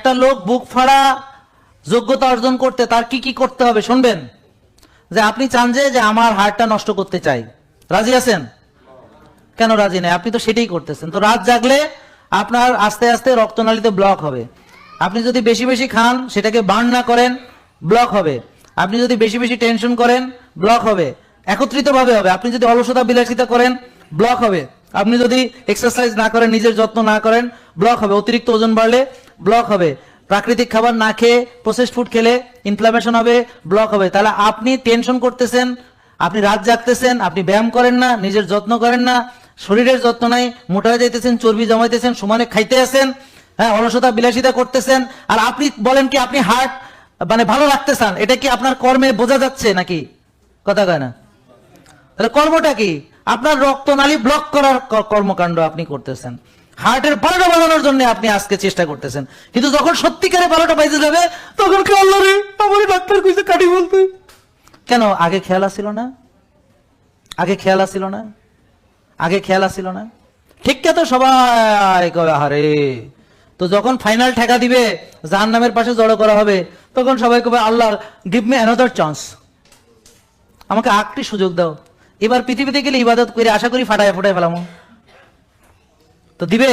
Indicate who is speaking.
Speaker 1: একটা লোক বুক ফাড়া যোগ্যতা অর্জন করতে তার কি কি করতে হবে শুনবেন। যে আপনি চান যে আমার হার্টটা নষ্ট করতে চাই, রাজি আছেন? কেন রাজি নেই? আপনি তো সেটাই করতেছেন। তো রাত জাগলে আপনার আস্তে আস্তে রক্তনালীতে ব্লক হবে। আপনি যদি বেশি বেশি খান, সেটাকে বার্ন না করেন, ব্লক হবে। আপনি যদি বেশি বেশি টেনশন করেন, ব্লক হবে। একত্রিতভাবে হবে। আপনি যদি অলসতা বিলাসিতা করেন, ব্লক হবে। আপনি যদি এক্সারসাইজ না করেন, নিজের যত্ন না করেন, ব্লক হবে। অতিরিক্ত ওজন বাড়লে ব্লক হবে। প্রাকৃতিক খাবার না খেয়ে প্রসেসড ফুড খেলে ইনফ্লামেশন হবে, ব্লক হবে। তাহলে আপনি টেনশন করতেছেন, আপনি রাত জাগতেছেন, আপনি ব্যায়াম করেন না, নিজের যত্ন করেন না, শরীরের যত্ন নাই, মোটা হয়ে যাইতেছেন, চর্বি জমাইতেছেন, সমানে খাইতে আছেন, হ্যাঁ, অলসতা বিলাসিতা করতেছেন। আর আপনি বলেন কি আপনি হার্ট মানে ভালো রাখতে চান, এটা কি আপনার কর্মে বোঝা যাচ্ছে নাকি? কথা কয় না। তাহলে কর্মটা কি? আপনার রক্তনালী ব্লক করার কর্মকাণ্ড আপনি করতেছেন। হার্টের বারোটা বানানোর জন্য আপনি আজকে চেষ্টা করতেছেন। কিন্তু যখন সত্যিকারে বারোটা বাজে যাবে, তখন কি আল্লাহ রে আমার ডাক্তার কইছে কাটি বলতে। কেন আগে খেয়াল আসছিল না? আগে খেয়াল আসছিল না? আগে খেয়াল আসছিল না? ঠিক তো সবাই কবে আরে। তো যখন ফাইনাল ঠেকা দিবে, জাহান্নামের পাশে জড়ো করা হবে, তখন সবাই কবে আল্লাহ গিভ মি অ্যানাদার চান্স, আমাকে আরেকটি সুযোগ দাও। এবার পৃথিবীতে গেলে ইবাদত করে আশা করি ফাটায় ফোটায় ফেলাম। তো দিবে?